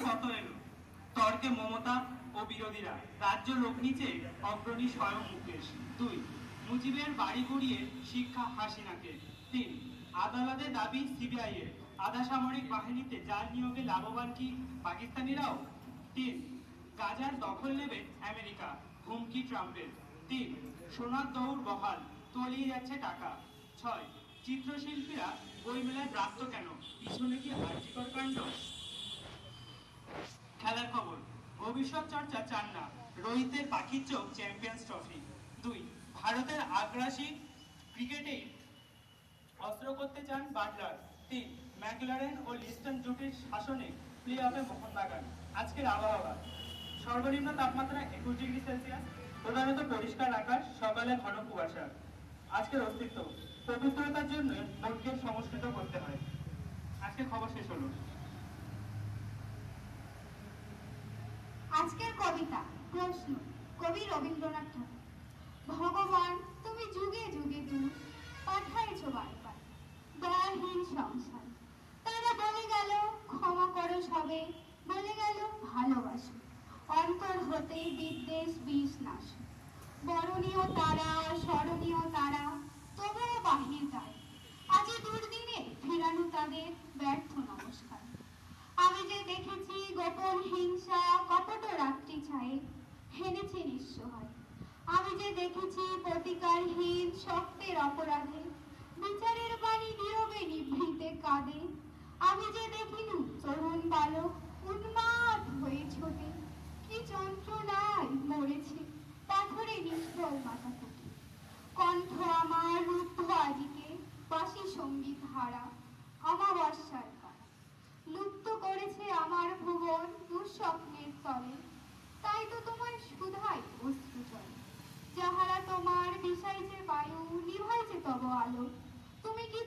কত এলো, তর্কে মমতা ও বিরোধীরা, রাজ্য লোক নিচে অগ্রণী স্বয়ং মুকেশ। 2, মুজিবের বাড়ি গুড়িয়ে শিক্ষা হাসিনাকে। 3, আদালতে দাবি সিবিআই এর, আধা সামরিক বাহিনীতে জাল নিয়োগে লাভবান কি পাকিস্তানিরাও। 3, গাজার দখল নেবে আমেরিকা, হুমকি ট্রাম্পের। 3, সোনার দৌড় বহাল, তলিয়ে যাচ্ছে টাকা। 6, চিত্রশিল্পীরা বইমেলায় ব্রাত্য কেন, পিছনে কি আর্থিকর কাণ্ড। খেলার খবর, ভবিষ্যৎ চর্চা চান না, রোহিতের পাখির চোখ চ্যাম্পিয়ন্স ট্রফি। 2, ভারতের আগ্রাসী ক্রিকেটে অস্ত্র করতে চান বাটলার। 3, ম্যাকলারেন ও লিস্টন জুটির শাসনে প্লে অফে মোহনবাগান। আজকের আবহাওয়া, সর্বনিম্ন তাপমাত্রা 21 ডিগ্রি সেলসিয়াস, প্রধানত পরিষ্কার আকাশ, সকালে ঘন কুয়াশা। আজকের অস্তিত্ব, পবিত্রতার জন্য মনকে সংস্কৃত করতে হয়। আজকে খবর শেষ হলো। আজকের কবিতা প্রশ্ন, কবি রবীন্দ্রনাথ ঠাকুর। ভগবান তুমি যুগে যুগে দূর পাঠাইছ বারবার দয়াহীন সংসার, তারা বলে গেল ক্ষমা করো সবে, বলে গেল ভালোবাসো, অন্তর হতে বিদ্বেষ বিষ নাশ। বরণীয় তারা স্মরণীয় তারা, তবুও বাহির গায়ে আজি দুর্দিনে ফেরানো তাদের ব্যর্থ নমস্কার। আমি যে দেখেছি গোপন হিংসা কপট রাত্রি ছায়ে হেনেছে নিঃস্ব হয়। আমি যে দেখেছি প্রতিকারহীন শক্তের অপরাধে বিচারের বাণী নীরবে নিভৃতে কাঁদে। আমি যে দেখিনু তরুণ বালক উন্মাদ হয়ে ছোটে, কি যন্ত্রণায় মরেছে পাথরে নিষ্ফল মাথা ফুটে। কণ্ঠ আমার রুদ্ধ আজিকে বাসি সঙ্গীত হারা অমাবস্যার কারা, লুপ্ত করেছে আমার ভুবন দুঃস্বপ্নের তলে। তাই তো তোমার সুধাই অশ্রু জলে, যাহারা তোমার বিষাইছে বায়ু নিভাইছে তব আলো, তুমি কি